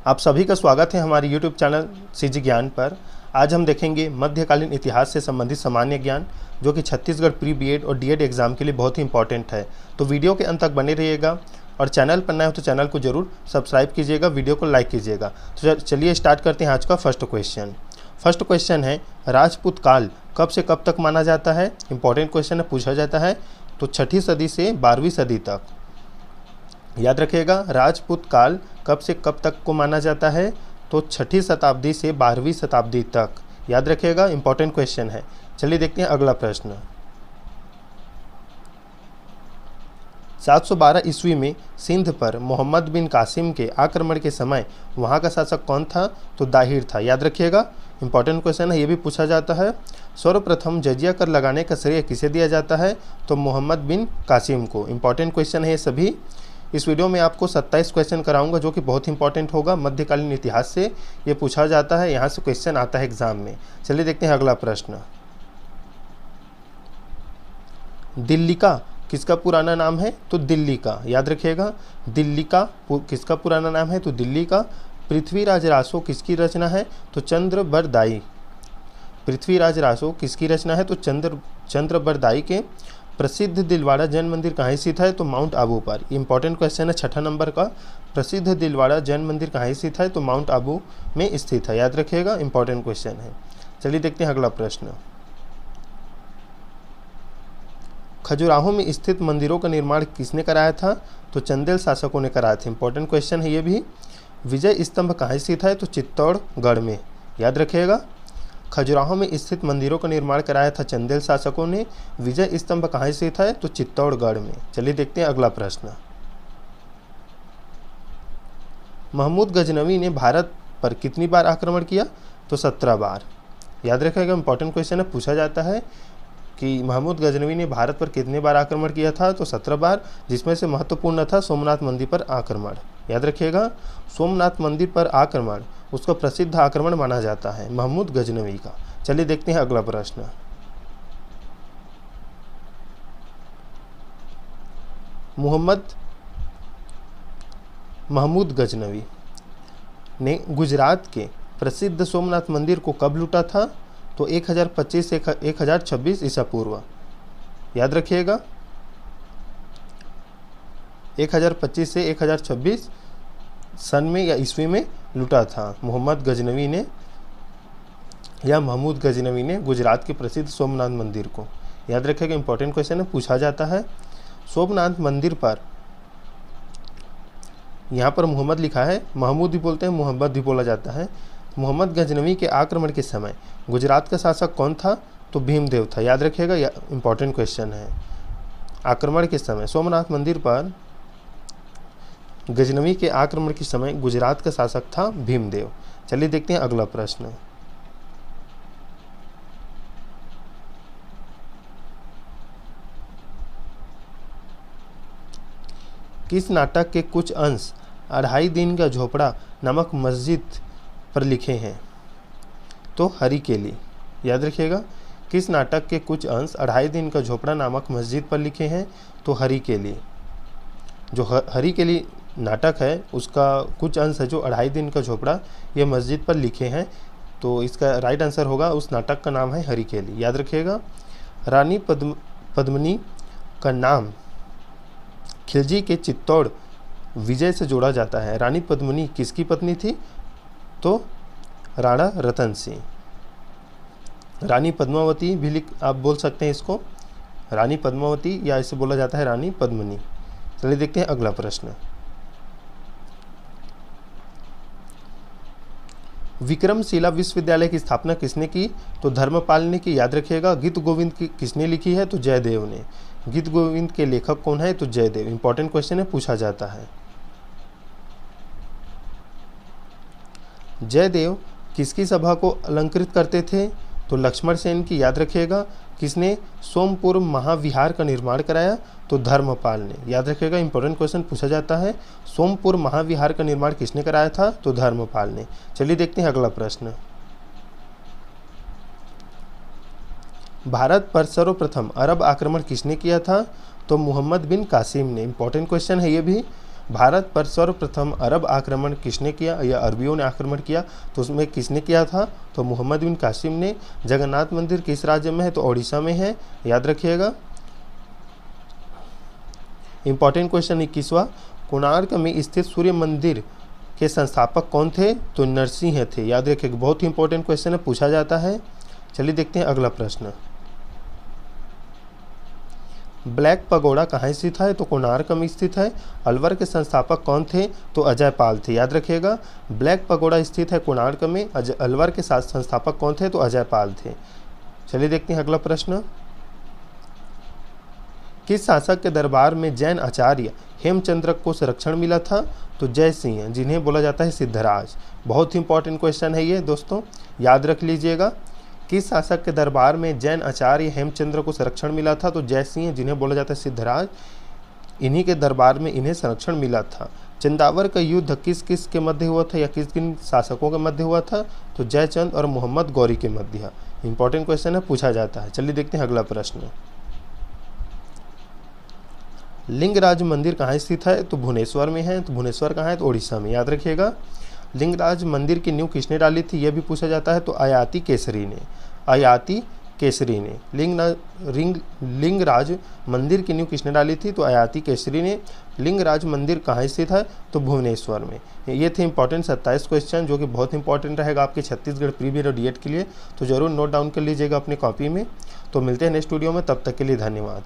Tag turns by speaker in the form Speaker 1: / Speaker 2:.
Speaker 1: आप सभी का स्वागत है हमारे YouTube चैनल सीजी ज्ञान पर। आज हम देखेंगे मध्यकालीन इतिहास से संबंधित सामान्य ज्ञान, जो कि छत्तीसगढ़ प्री बीएड और डीएड एग्जाम के लिए बहुत ही इंपॉर्टेंट है। तो वीडियो के अंत तक बने रहिएगा और चैनल पर नए हो तो चैनल को जरूर सब्सक्राइब कीजिएगा, वीडियो को लाइक कीजिएगा। तो चलिए स्टार्ट करते हैं आज का फर्स्ट क्वेश्चन। फर्स्ट क्वेश्चन है, राजपूत काल कब से कब तक माना जाता है? इंपॉर्टेंट क्वेश्चन है, पूछा जाता है। तो 6ठी सदी से 12वीं सदी तक। याद रखिएगा, राजपूत काल कब से कब तक को माना जाता है? तो 6ठी शताब्दी से 12वीं शताब्दी तक। याद रखिएगा, इंपॉर्टेंट क्वेश्चन है। चलिए देखते हैं अगला प्रश्न। 712 ईस्वी में सिंध पर मोहम्मद बिन कासिम के आक्रमण के समय वहाँ का शासक कौन था? तो दाहिर था। याद रखिएगा, इंपॉर्टेंट क्वेश्चन है, ये भी पूछा जाता है। सर्वप्रथम जजिया कर लगाने का श्रेय किसे दिया जाता है? तो मोहम्मद बिन कासिम को। इंपॉर्टेंट क्वेश्चन है ये सभी। इस वीडियो में आपको 27 क्वेश्चन कराऊंगा, जो कि बहुत इंपॉर्टेंट होगा। मध्यकालीन इतिहास से ये पूछा जाता है, यहाँ से क्वेश्चन आता है एग्जाम में। चलिए देखते हैं अगला प्रश्न। दिल्ली का किसका पुराना नाम है? तो दिल्ली का। याद रखिएगा, दिल्ली का किसका पुराना नाम है? तो दिल्ली का। पृथ्वीराज रासो किसकी रचना है? तो चंद्रबरदाई। पृथ्वीराज रासो किसकी रचना है? तो चंद्रबरदाई के। प्रसिद्ध दिलवाड़ा जैन मंदिर कहाँ स्थित है? तो माउंट आबू पर। इंपॉर्टेंट क्वेश्चन है 6ठा नंबर का। प्रसिद्ध दिलवाड़ा जैन मंदिर कहाँ स्थित है? तो माउंट आबू में स्थित है। याद रखिएगा, इंपॉर्टेंट क्वेश्चन है। चलिए देखते हैं अगला प्रश्न। खजुराहो में स्थित मंदिरों का निर्माण किसने कराया था? तो चंदेल शासकों ने कराया था। इंपॉर्टेंट क्वेश्चन है ये भी। विजय स्तंभ कहाँ स्थित है? तो चित्तौड़गढ़ में। याद रखिएगा, खजुराहो में स्थित मंदिरों का निर्माण कराया था चंदेल शासकों ने। विजय स्तंभ कहाँ स्थित है? तो चित्तौड़गढ़ में। चलिए देखते हैं अगला प्रश्न। महमूद गजनवी ने भारत पर कितनी बार आक्रमण किया? तो 17 बार। याद रखिएगा, इंपॉर्टेंट क्वेश्चन है, पूछा जाता है कि महमूद गजनवी ने भारत पर कितने बार आक्रमण किया था? तो 17 बार, जिसमें से महत्वपूर्ण था सोमनाथ मंदिर पर आक्रमण। याद रखिएगा, सोमनाथ मंदिर पर आक्रमण उसका प्रसिद्ध आक्रमण माना जाता है, महमूद गजनवी का। चलिए देखते हैं अगला प्रश्न। महमूद गजनवी ने गुजरात के प्रसिद्ध सोमनाथ मंदिर को कब लूटा था? तो 1025 से 1026 ईसा पूर्व। याद रखिएगा, 1025 से 1026 सन में या ईस्वी में लूटा था मोहम्मद गजनवी ने, या महमूद गजनवी ने गुजरात के प्रसिद्ध सोमनाथ मंदिर को। याद रखिएगा, इंपॉर्टेंट क्वेश्चन है, पूछा जाता है। सोमनाथ मंदिर पर यहाँ पर मोहम्मद लिखा है, महमूद भी बोलते हैं, मोहम्मद भी बोला जाता है। मोहम्मद गजनवी के आक्रमण के समय गुजरात का शासक कौन था? तो भीमदेव था। याद रखिएगा, इंपॉर्टेंट क्वेश्चन है। आक्रमण के समय सोमनाथ मंदिर पर गजनवी के आक्रमण के समय गुजरात का शासक था भीमदेव। चलिए देखते हैं अगला प्रश्न। किस नाटक के कुछ अंश 2.5 दिन का झोपड़ा नामक मस्जिद पर लिखे हैं? तो हरी केली। याद रखिएगा, किस नाटक के कुछ अंश 2.5 दिन का झोपड़ा नामक मस्जिद पर लिखे हैं? तो हरी केली। जो हरी केली नाटक है उसका कुछ अंश है जो 2.5 दिन का झोपड़ा ये मस्जिद पर लिखे हैं। तो इसका राइट आंसर होगा, उस नाटक का नाम है हरी केली। याद रखिएगा, रानी पद्मिनी का नाम खिलजी के चित्तौड़ विजय से जोड़ा जाता है। रानी पद्मिनी किसकी पत्नी थी? तो राणा रतन सिंह। रानी पद्मावती भी आप बोल सकते हैं इसको, रानी पद्मावती, या इसे बोला जाता है रानी पद्मिनी। चलिए देखते हैं अगला प्रश्न। विक्रमशिला विश्वविद्यालय की स्थापना किसने की? तो धर्मपाल ने की। याद रखिएगा, गीत गोविंद की किसने लिखी है? तो जयदेव ने। गीत गोविंद के लेखक कौन है? तो जयदेव। इंपॉर्टेंट क्वेश्चन है, पूछा जाता है। जयदेव किसकी सभा को अलंकृत करते थे? तो लक्ष्मण सेन की। याद रखिएगा, किसने सोमपुर महाविहार का निर्माण कराया? तो धर्मपाल ने। याद रखिएगा, इंपॉर्टेंट क्वेश्चन पूछा जाता है। सोमपुर महाविहार का निर्माण किसने कराया था? तो धर्मपाल ने। चलिए देखते हैं अगला प्रश्न। भारत पर सर्वप्रथम अरब आक्रमण किसने किया था? तो मोहम्मद बिन कासिम ने। इंपॉर्टेंट क्वेश्चन है ये भी। भारत पर सर्वप्रथम अरब आक्रमण किसने किया या अरबियों ने आक्रमण किया, तो उसमें किसने किया था, तो मोहम्मद बिन कासिम ने। जगन्नाथ मंदिर किस राज्य में है, तो ओडिशा में है, याद रखिएगा। इंपॉर्टेंट क्वेश्चन 21वां, कोणार्क में स्थित सूर्य मंदिर के संस्थापक कौन थे, तो नरसिंह थे, याद रखिएगा। बहुत ही इंपॉर्टेंट क्वेश्चन है, पूछा जाता है। चलिए देखते हैं अगला प्रश्न। ब्लैक पगोड़ा कहाँ स्थित है, तो कोणार्क में स्थित है। अलवर के संस्थापक कौन थे, तो अजय पाल थे, याद रखिएगा। ब्लैक पगोड़ा स्थित है कोणार्क में, अलवर के साथ संस्थापक कौन थे, तो अजय पाल थे। चलिए देखते हैं अगला प्रश्न। किस शासक के दरबार में जैन आचार्य हेमचंद्र को संरक्षण मिला था, तो जय सिंह, जिन्हें बोला जाता है सिद्धराज। बहुत ही इंपॉर्टेंट क्वेश्चन है ये दोस्तों, याद रख लीजिएगा। किस शासक के दरबार में जैन आचार्य हेमचंद्र को संरक्षण मिला था, तो जय सिंह, जिन्हें बोला जाता है सिद्धराज, इन्हीं के दरबार में इन्हें संरक्षण मिला था। चंदावर का युद्ध किस किस के मध्य हुआ था या किस किन शासकों के मध्य हुआ था, तो जयचंद और मोहम्मद गौरी के मध्य। इंपॉर्टेंट क्वेश्चन है, पूछा जाता है। चलिए देखते हैं अगला प्रश्न। लिंगराज मंदिर कहाँ स्थित है, तो भुवनेश्वर में है। तो भुवनेश्वर कहाँ है, तो ओडिशा में, याद रखिएगा। लिंगराज मंदिर की नींव किसने डाली थी, यह भी पूछा जाता है, तो आयाती केसरी ने। आयाती केसरी ने लिंगराज मंदिर की नींव किसने डाली थी, तो आयाती केसरी ने। लिंगराज मंदिर कहाँ स्थित है, तो भुवनेश्वर में। ये थे इंपॉर्टेंट 27 क्वेश्चन, जो कि बहुत इंपॉर्टेंट रहेगा आपके छत्तीसगढ़ प्रीमियर और डीएड के लिए, तो जरूर नोट डाउन कर लीजिएगा अपनी कॉपी में। तो मिलते हैं नेक्स्ट वीडियो में, तब तक के लिए धन्यवाद।